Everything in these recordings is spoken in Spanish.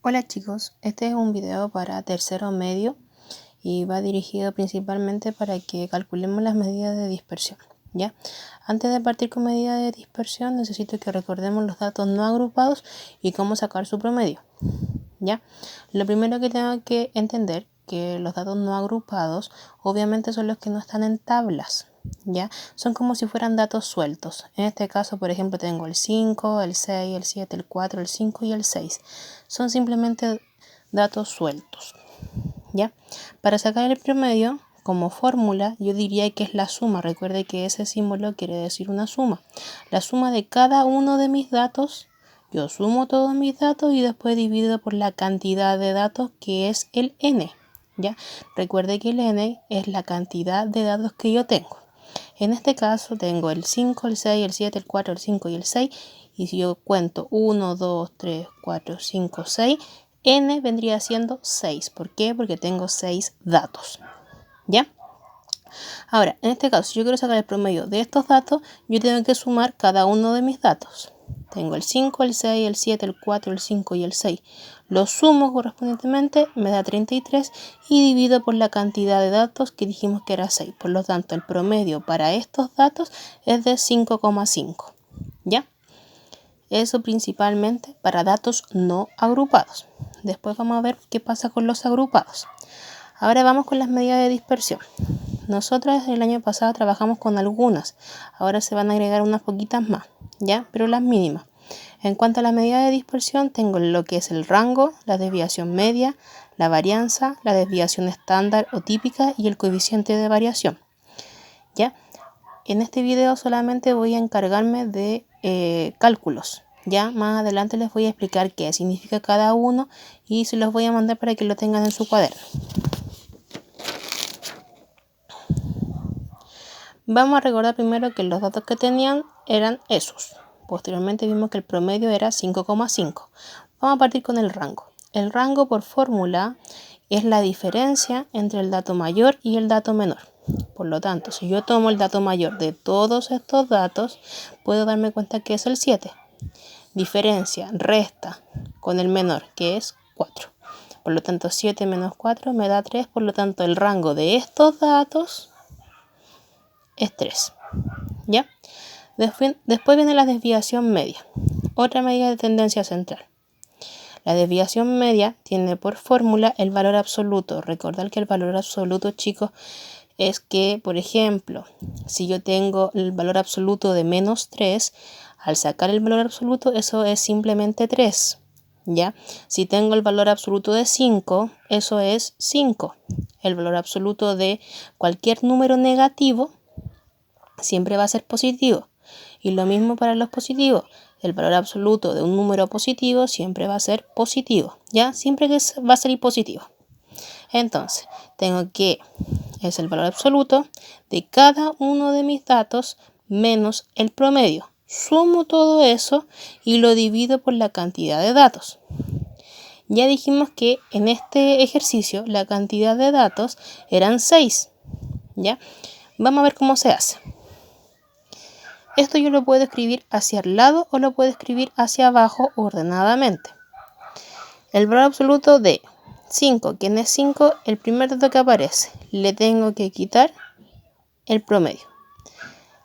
Hola chicos, este es un video para tercero medio y va dirigido principalmente para que calculemos las medidas de dispersión, ¿ya? Antes de partir con medidas de dispersión necesito que recordemos los datos no agrupados y cómo sacar su promedio, ¿ya? Lo primero que tengo que entender que los datos no agrupados obviamente son los que no están en tablas, ¿ya? Son como si fueran datos sueltos. En este caso, por ejemplo, tengo el 5, el 6, el 7, el 4, el 5 y el 6. Son simplemente datos sueltos, ¿ya? Para sacar el promedio, como fórmula, yo diría que es la suma. Recuerde que ese símbolo quiere decir una suma. La suma de cada uno de mis datos. Yo sumo todos mis datos y después divido por la cantidad de datos que es el n, ¿ya? Recuerde que el n es la cantidad de datos que yo tengo. En este caso tengo el 5, el 6, el 7, el 4, el 5 y el 6. Y si yo cuento 1, 2, 3, 4, 5, 6, n vendría siendo 6. ¿Por qué? Porque tengo 6 datos, ¿ya? Ahora, en este caso, si yo quiero sacar el promedio de estos datos, yo tengo que sumar cada uno de mis datos. Tengo el 5, el 6, el 7, el 4, el 5 y el 6. Los sumo correspondientemente, me da 33 y divido por la cantidad de datos que dijimos que era 6. Por lo tanto, el promedio para estos datos es de 5,5. ¿Ya? Eso principalmente para datos no agrupados. Después vamos a ver qué pasa con los agrupados. Ahora vamos con las medidas de dispersión. Nosotros el año pasado trabajamos con algunas, ahora se van a agregar unas poquitas más, ¿ya? Pero las mínimas. En cuanto a las medidas de dispersión, tengo lo que es el rango, la desviación media, la varianza, la desviación estándar o típica y el coeficiente de variación, ¿ya? En este video solamente voy a encargarme de cálculos. Ya más adelante les voy a explicar qué significa cada uno y se los voy a mandar para que lo tengan en su cuaderno. Vamos a recordar primero que los datos que tenían eran esos. Posteriormente vimos que el promedio era 5,5. Vamos a partir con el rango. El rango por fórmula es la diferencia entre el dato mayor y el dato menor. Por lo tanto, si yo tomo el dato mayor de todos estos datos, puedo darme cuenta que es el 7. Diferencia, resta con el menor, que es 4. Por lo tanto, 7 menos 4 me da 3. Por lo tanto, el rango de estos datos es 3, ¿ya? Después viene la desviación media, otra medida de tendencia central. La desviación media tiene por fórmula el valor absoluto. Recordad que el valor absoluto, chicos, es que, por ejemplo, si yo tengo el valor absoluto de menos 3, al sacar el valor absoluto, eso es simplemente 3, ¿ya? Si tengo el valor absoluto de 5, eso es 5. El valor absoluto de cualquier número negativo siempre va a ser positivo. Y lo mismo para los positivos. El valor absoluto de un número positivo siempre va a ser positivo, ¿ya? Siempre va a ser positivo. Entonces, tengo que es el valor absoluto de cada uno de mis datos menos el promedio. Sumo todo eso y lo divido por la cantidad de datos. Ya dijimos que en este ejercicio la cantidad de datos eran 6, ¿ya? Vamos a ver cómo se hace. Esto yo lo puedo escribir hacia el lado o lo puedo escribir hacia abajo ordenadamente. El valor absoluto de 5, ¿quién es 5? El primer dato que aparece. Le tengo que quitar el promedio.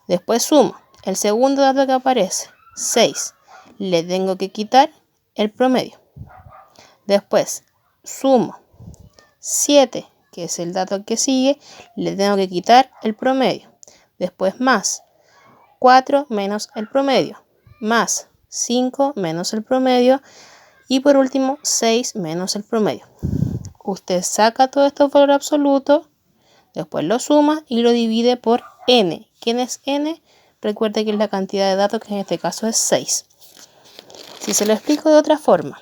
Después sumo. El segundo dato que aparece, 6. Le tengo que quitar el promedio. Después sumo 7, que es el dato que sigue. Le tengo que quitar el promedio. Después más 4 menos el promedio, más 5 menos el promedio y por último 6 menos el promedio. Usted saca todo esto valor absoluto, después lo suma y lo divide por n. ¿Quién es n? Recuerde que es la cantidad de datos, que en este caso es 6. Si se lo explico de otra forma,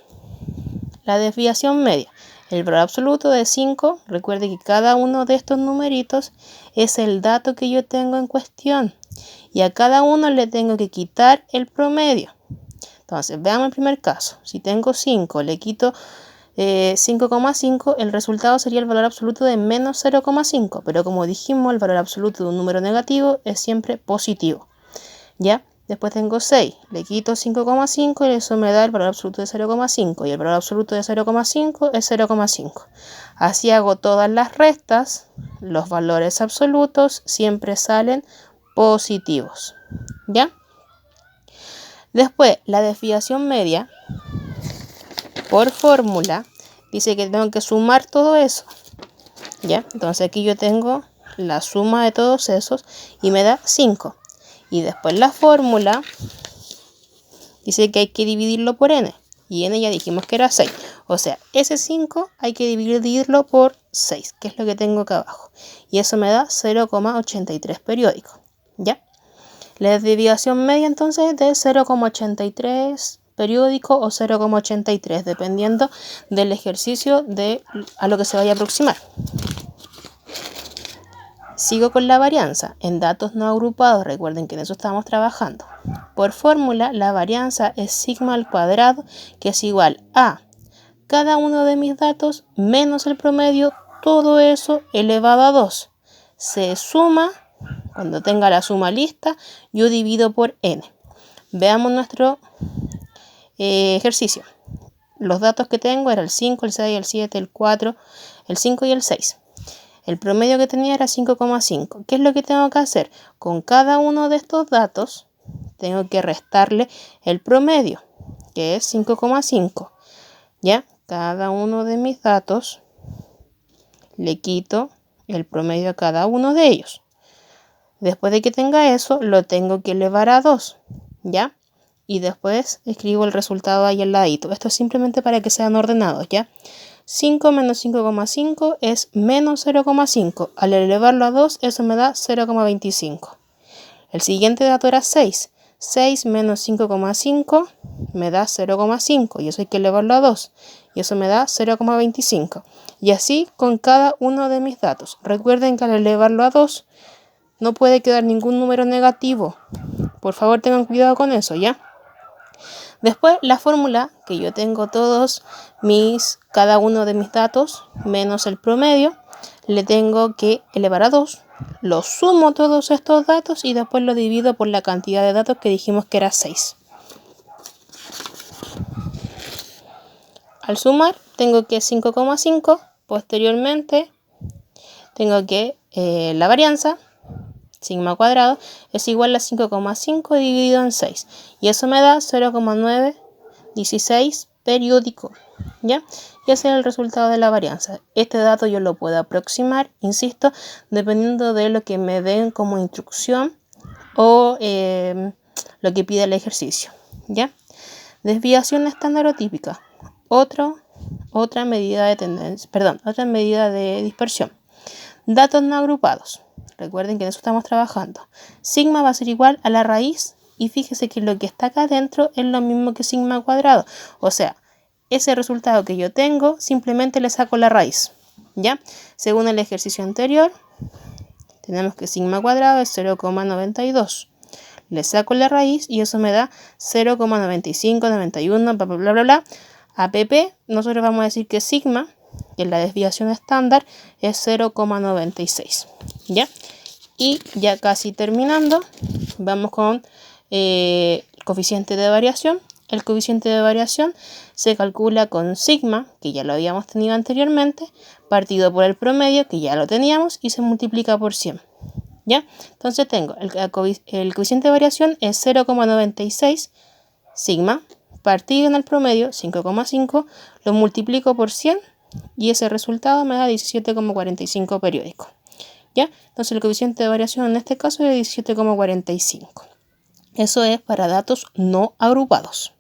la desviación media, el valor absoluto de 5, recuerde que cada uno de estos numeritos es el dato que yo tengo en cuestión. Y a cada uno le tengo que quitar el promedio. Entonces, veamos el primer caso. Si tengo 5, le quito 5,5, el resultado sería el valor absoluto de menos 0,5. Pero como dijimos, el valor absoluto de un número negativo es siempre positivo, ¿ya? Después tengo 6, le quito 5,5 y eso me da el valor absoluto de 0,5 y el valor absoluto de 0,5 es 0,5. Así hago todas las restas, los valores absolutos siempre salen positivos, ¿ya? Después, la desviación media, por fórmula, dice que tengo que sumar todo eso, ¿ya? Entonces aquí yo tengo la suma de todos esos y me da 5. Y después la fórmula dice que hay que dividirlo por n. Y n ya dijimos que era 6. O sea, ese 5 hay que dividirlo por 6, que es lo que tengo acá abajo. Y eso me da 0,83 periódico, ¿ya? La desviación media entonces es de 0,83 periódico o 0,83, dependiendo del ejercicio a lo que se vaya a aproximar. Sigo con la varianza en datos no agrupados, recuerden que en eso estamos trabajando. Por fórmula, la varianza es sigma al cuadrado, que es igual a cada uno de mis datos menos el promedio, todo eso elevado a 2. Se suma, cuando tenga la suma lista, yo divido por n. Veamos nuestro ejercicio. Los datos que tengo eran el 5, el 6, el 7, el 4, el 5 y el 6. El promedio que tenía era 5,5. ¿Qué es lo que tengo que hacer? Con cada uno de estos datos tengo que restarle el promedio, que es 5,5. ¿Ya? Cada uno de mis datos le quito el promedio a cada uno de ellos. Después de que tenga eso, lo tengo que elevar a 2. ¿Ya? Y después escribo el resultado ahí al ladito. Esto es simplemente para que sean ordenados, ¿ya? 5 menos 5,5 es menos 0,5. Al elevarlo a 2, eso me da 0,25. El siguiente dato era 6. 6 menos 5,5 me da 0,5. Y eso hay que elevarlo a 2. Y eso me da 0,25. Y así con cada uno de mis datos. Recuerden que al elevarlo a 2 no puede quedar ningún número negativo. Por favor, tengan cuidado con eso, ¿ya? Después la fórmula, que yo tengo cada uno de mis datos menos el promedio, le tengo que elevar a 2, lo sumo todos estos datos y después lo divido por la cantidad de datos que dijimos que era 6. Al sumar tengo que 5,5, posteriormente tengo que la varianza, sigma cuadrado, es igual a 5,5 dividido en 6. Y eso me da 0,916 periódico, ¿ya? Y ese es el resultado de la varianza. Este dato yo lo puedo aproximar, insisto, dependiendo de lo que me den como instrucción o lo que pide el ejercicio, ¿ya? Desviación estándar o típica. Otra medida de tendencia, otra medida de dispersión. Datos no agrupados. Recuerden que en eso estamos trabajando. Sigma va a ser igual a la raíz y fíjese que lo que está acá adentro es lo mismo que sigma cuadrado. O sea, ese resultado que yo tengo simplemente le saco la raíz, ¿ya? Según el ejercicio anterior, tenemos que sigma cuadrado es 0,92. Le saco la raíz y eso me da 0,95, 91, bla, bla, bla, bla, bla. A pp, nosotros vamos a decir que sigma, que la desviación estándar, es 0,96, ¿ya? Y ya casi terminando, vamos con el coeficiente de variación. El coeficiente de variación se calcula con sigma, que ya lo habíamos tenido anteriormente, partido por el promedio, que ya lo teníamos, y se multiplica por 100, ¿ya? Entonces tengo el coeficiente de variación es 0,96 sigma, partido en el promedio, 5,5, lo multiplico por 100 y ese resultado me da 17,45 periódico, ¿ya? Entonces el coeficiente de variación en este caso es 17,45. Eso es para datos no agrupados.